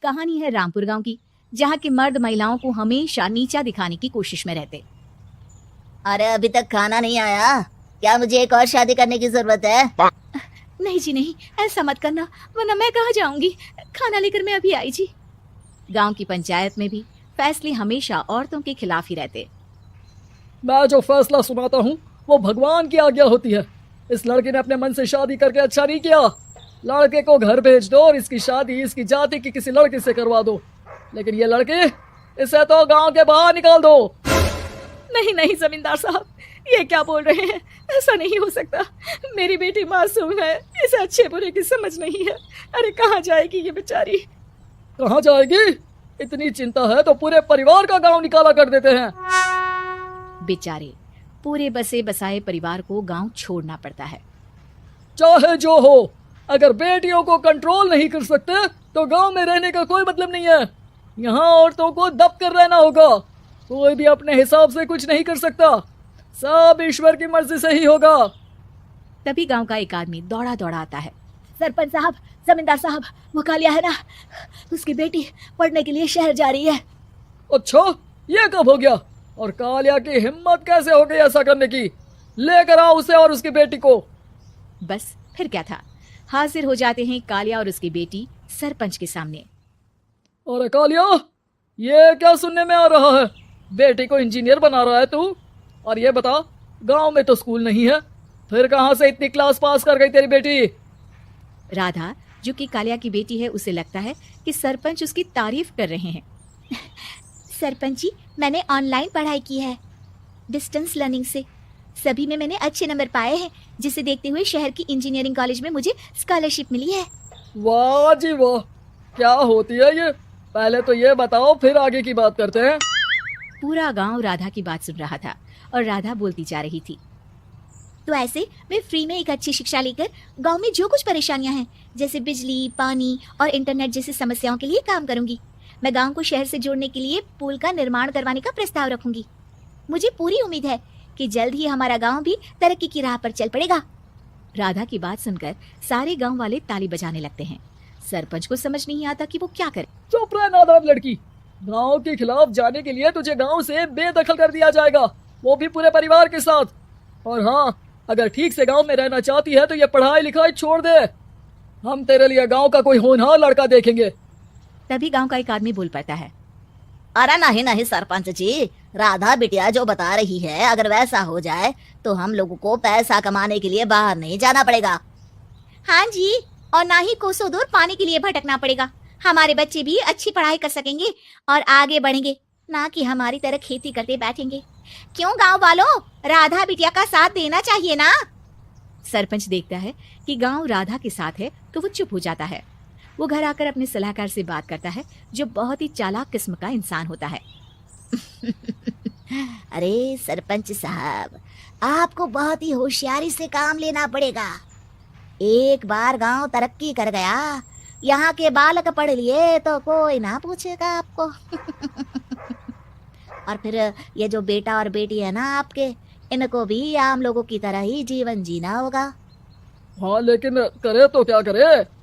कहानी है रामपुर गांव की, जहां के मर्द महिलाओं को हमेशा नीचा दिखाने की कोशिश में रहते। अरे अभी तक खाना नहीं आया, क्या मुझे एक और शादी करने की जरूरत है? नहीं जी नहीं, ऐसा मत करना, वरना मैं कहाँ जाऊंगी। खाना लेकर मैं अभी आई जी। गांव की पंचायत में भी फैसले हमेशा औरतों के खिलाफ ही रहते। मैं जो फैसला सुनाता हूँ वो भगवान की आज्ञा होती है। इस लड़के ने अपने मन से शादी करके अच्छा नहीं किया। लड़के को घर भेज दो और इसकी शादी इसकी जाति की किसी लड़के से करवा दो, लेकिन ये लड़के, इसे तो गांव के बाहर निकाल दो। नहीं नहीं जमींदार साहब, ये क्या बोल रहे हैं? ऐसा नहीं हो सकता। मेरी बेटी मासूम है, इसे अच्छे बुरे की समझ नहीं है। अरे कहाँ जाएगी ये बेचारी? कहाँ जाएगी? इतनी चिंता है तो पूरे परिवार का गांव निकाला कर देते हैं। बेचारे पूरे बसे बसाए परिवार को गांव छोड़ना पड़ता है। चाहे जो हो, अगर बेटियों को कंट्रोल नहीं कर सकते तो गांव में रहने का कोई मतलब नहीं है। यहाँ औरतों को दब कर रहना होगा। कोई भी अपने हिसाब से कुछ नहीं कर सकता, सब ईश्वर की मर्जी से ही होगा। तभी गांव का एक आदमी दौड़ा दौड़ा आता है। सरपंच साहब, जमींदार साहब, वो कालिया है ना, उसकी बेटी पढ़ने के लिए शहर जा रही है। अच्छा, ये कब हो गया? और कालिया की हिम्मत कैसे हो गई ऐसा करने की? लेकर आओ उसे और उसकी बेटी को। बस फिर क्या था, हाजिर हो जाते हैं कालिया और उसकी बेटी सरपंच के सामने। अरे कालिया, ये क्या सुनने में आ रहा है? बेटी को इंजीनियर बना रहा है तू? और ये बता, गांव में तो स्कूल नहीं है, फिर कहां से इतनी क्लास पास कर गई तेरी बेटी? राधा, जो कि कालिया की बेटी है, उसे लगता है कि सरपंच उसकी तारीफ कर रहे हैं। सरपंच जी, मैंने ऑनलाइन पढ़ाई की है, डिस्टेंस लर्निंग से। सभी में मैंने अच्छे नंबर पाए हैं, जिसे देखते हुए शहर की इंजीनियरिंग कॉलेज में मुझे स्कॉलरशिप मिली है। वाह जी वाह, क्या होती है ये? पहले तो ये बताओ, फिर आगे की बात करते हैं। पूरा गांव राधा की बात सुन रहा था और राधा बोलती जा रही थी। तो ऐसे मैं फ्री में एक अच्छी शिक्षा लेकर गांव में जो कुछ परेशानियां हैं, जैसे बिजली, पानी और इंटरनेट जैसी समस्याओं के लिए काम करूंगी। मैं गांव को शहर से जोड़ने के लिए पुल का निर्माण करवाने का प्रस्ताव रखूंगी। मुझे पूरी उम्मीद है कि जल्द ही हमारा गांव भी तरक्की की राह पर चल पड़ेगा। राधा की बात सुनकर सारे गांव वाले ताली बजाने लगते हैं। सरपंच को समझ नहीं आता कि वो क्या करे। चुप रह नादान लड़की, गांव के खिलाफ जाने के लिए तुझे गांव से बेदखल कर दिया जाएगा, वो भी पूरे परिवार के साथ। और हाँ, अगर ठीक से गांव में रहना चाहती है तो ये पढ़ाई लिखाई छोड़ दे। हम तेरे लिए गांव का कोई होनहार लड़का देखेंगे। तभी गांव का एक आदमी बोल पड़ता है। अरे नहीं नहीं सरपंच जी, राधा बिटिया जो बता रही है, अगर वैसा हो जाए तो हम लोगों को पैसा कमाने के लिए बाहर नहीं जाना पड़ेगा। हाँ जी, और ना ही कोसों दूर पानी के लिए भटकना पड़ेगा। हमारे बच्चे भी अच्छी पढ़ाई कर सकेंगे और आगे बढ़ेंगे, ना कि हमारी तरह खेती करते बैठेंगे। क्यों गांव वालों, राधा बिटिया का साथ देना चाहिए ना। सरपंच देखता है कि गांव राधा के साथ है तो वो चुप हो जाता है। वो घर आकर अपने सलाहकार से बात करता है, जो बहुत ही चालाक किस्म का इंसान होता है। अरे सरपंच साहब, आपको बहुत ही होशियारी से काम लेना पड़ेगा। एक बार गांव तरक्की कर गया, यहाँ के बालक पढ़ लिए तो कोई ना पूछेगा आपको। और फिर ये जो बेटा और बेटी है ना आपके, इनको भी आम लोगों की तरह ही जीवन जीना होगा। हाँ, लेकिन करे तो क्या करे?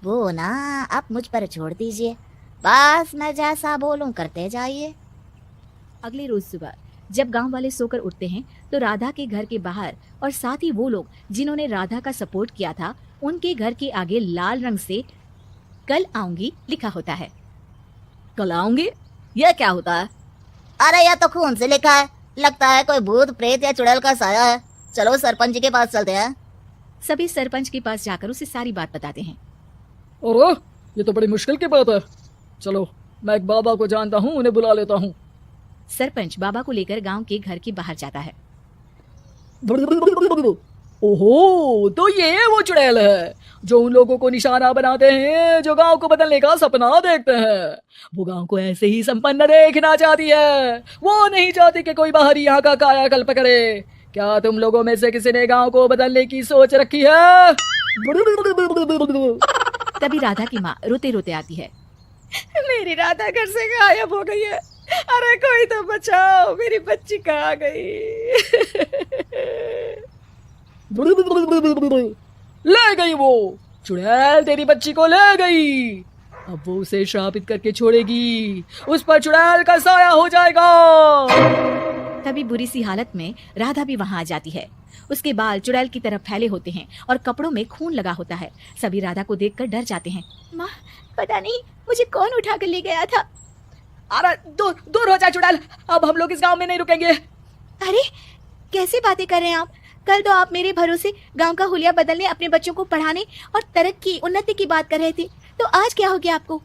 वो ना आप मुझ पर छोड़ दीजिए, बस मैं जैसा बोलूं करते जाइए। अगले रोज सुबह जब गांव वाले सोकर उठते हैं तो राधा के घर के बाहर और साथ ही वो लोग जिन्होंने राधा का सपोर्ट किया था, उनके घर के आगे लाल रंग से कल आऊंगी लिखा होता है। कल आऊंगी, यह क्या होता है? अरे यह तो खून से लिखा है, लगता है कोई भूत प्रेत या चुड़ैल का साया है। चलो सरपंच जी के पास चलते हैं। सभी सरपंच के पास जाकर उसे सारी बात बताते हैं। और ये तो बड़ी मुश्किल की बात है। चलो, मैं एक बाबा को जानता हूँ, उन्हें बुला लेता हूँ। सरपंच बाबा को लेकर गांव के घर के बाहर जाता है। ओहो, तो ये वो चुड़ैल है जो उन लोगों को निशाना बनाते हैं जो गांव को बदलने का सपना देखते हैं। वो गांव को ऐसे ही संपन्न देखना चाहती है, वो नहीं चाहती कि कोई बाहरी यहाँ का कायाकल्प करे। क्या तुम लोगों में से किसी ने गांव को बदलने की सोच रखी है? तभी राधा की माँ रोते रोते आती है। मेरी राधा घर से गायब हो गई है, अरे कोई तो बचाओ, मेरी बच्ची कहाँ गई? ले गई वो, चुड़ैल तेरी बच्ची को ले गई। अब वो उसे श्रापित करके छोड़ेगी, उस पर चुड़ैल का साया हो जाएगा। तभी बुरी सी हालत में राधा भी वहां आ जाती है। उसके बाल चुड़ैल की तरफ फैले होते हैं और कपड़ों में खून लगा होता है। सभी राधा को देखकर डर जाते हैं। माँ, पता नहीं मुझे कौन उठा कर ले गया था। अरे दूर दूर हो जा चुड़ैल, अब हम लोग इस गांव में नहीं रुकेंगे। अरे कैसी बातें कर रहे हैं आप? कल तो आप मेरे भरोसे गांव का हुलिया बदलने, अपने बच्चों को पढ़ाने और तरक्की उन्नति की बात कर रहे थे, तो आज क्या हो गया आपको?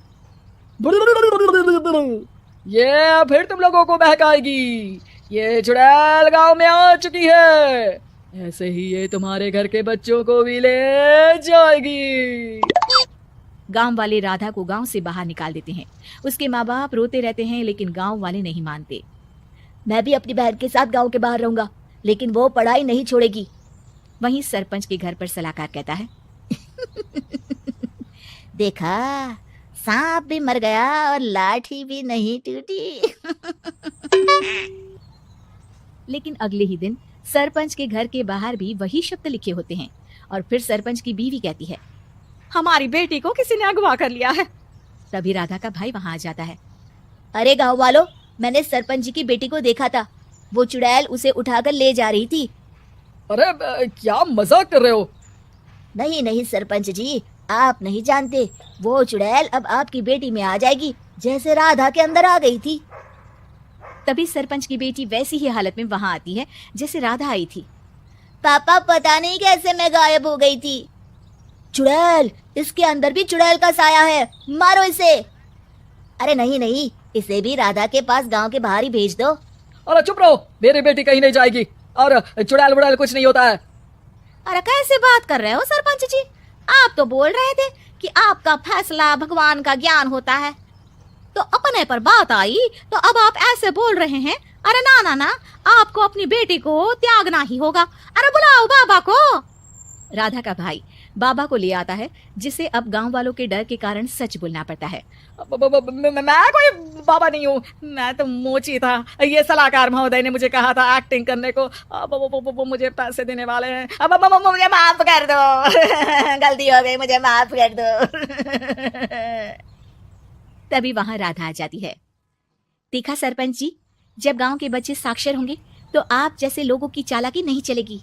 ये फिर तुम लोगों को बहकाएगी। ये चुड़ैल गांव में आ चुकी है, ऐसे ही ये तुम्हारे घर के बच्चों को भी ले जाएगी। गांव वाले राधा को गांव से बाहर निकाल देते हैं। उसके माँ बाप रोते रहते हैं, लेकिन गांव वाले नहीं मानते। मैं भी अपनी बहन के साथ गांव के बाहर रहूंगा, लेकिन वो पढ़ाई नहीं छोड़ेगी। वहीं सरपंच के घर पर सलाहकार कहता है, देखा, सांप भी मर गया और लाठी भी नहीं टूटी। लेकिन अगले ही दिन सरपंच के घर के बाहर भी वही शब्द लिखे होते हैं। और फिर सरपंच की बीवी कहती है, हमारी बेटी को किसी ने अगवा कर लिया है। तभी राधा का भाई वहां आ जाता है। अरे गांव वालों, मैंने सरपंच जी की बेटी को देखा था, वो चुड़ैल उसे उठाकर ले जा रही थी। अरे क्या मजाक कर रहे हो? नहीं नहीं सरपंच जी, आप नहीं जानते, वो चुड़ैल अब आपकी बेटी में आ जाएगी, जैसे राधा के अंदर आ गई थी। तभी सरपंच की बेटी वैसी ही हालत में वहां आती है जैसे राधा आई थी। पापा, पता नहीं कैसे मैं गायब हो गई थी। चुड़ैल, इसके अंदर भी चुड़ैल का साया है, मारो इसे। अरे नहीं नहीं, इसे भी राधा के पास गांव के बाहर ही भेज दो। अरे चुप रहो, मेरी बेटी कहीं नहीं जाएगी और चुड़ैल वुड़ैल कुछ नहीं होता है। अरे कैसे बात कर रहे हो सरपंच जी? आप तो बोल रहे थे कि आपका फैसला भगवान का ज्ञान होता है, तो अपने पर बात आई तो अब आप ऐसे बोल रहे हैं। अरे ना ना ना, आपको अपनी बेटी को त्यागना ही होगा। अरे बुलाओ बाबा को। राधा का भाई बाबा को ले आता है, जिसे अब गांव वालों के डर के कारण सच बोलना पड़ता है। मैं कोई बाबा नहीं हूँ, मैं तो मोची था। ये सलाहकार महोदय ने मुझे कहा था एक्टिंग करने को। अब वो मुझे पैसे देने वाले हैं। अब मुझे माफ कर दो। गलती हो गई, मुझे माफ कर दो। तभी वहां राधा आ जाती है। देखा सरपंच जी, जब गांव के बच्चे साक्षर होंगे तो आप जैसे लोगों की चालाकी नहीं चलेगी।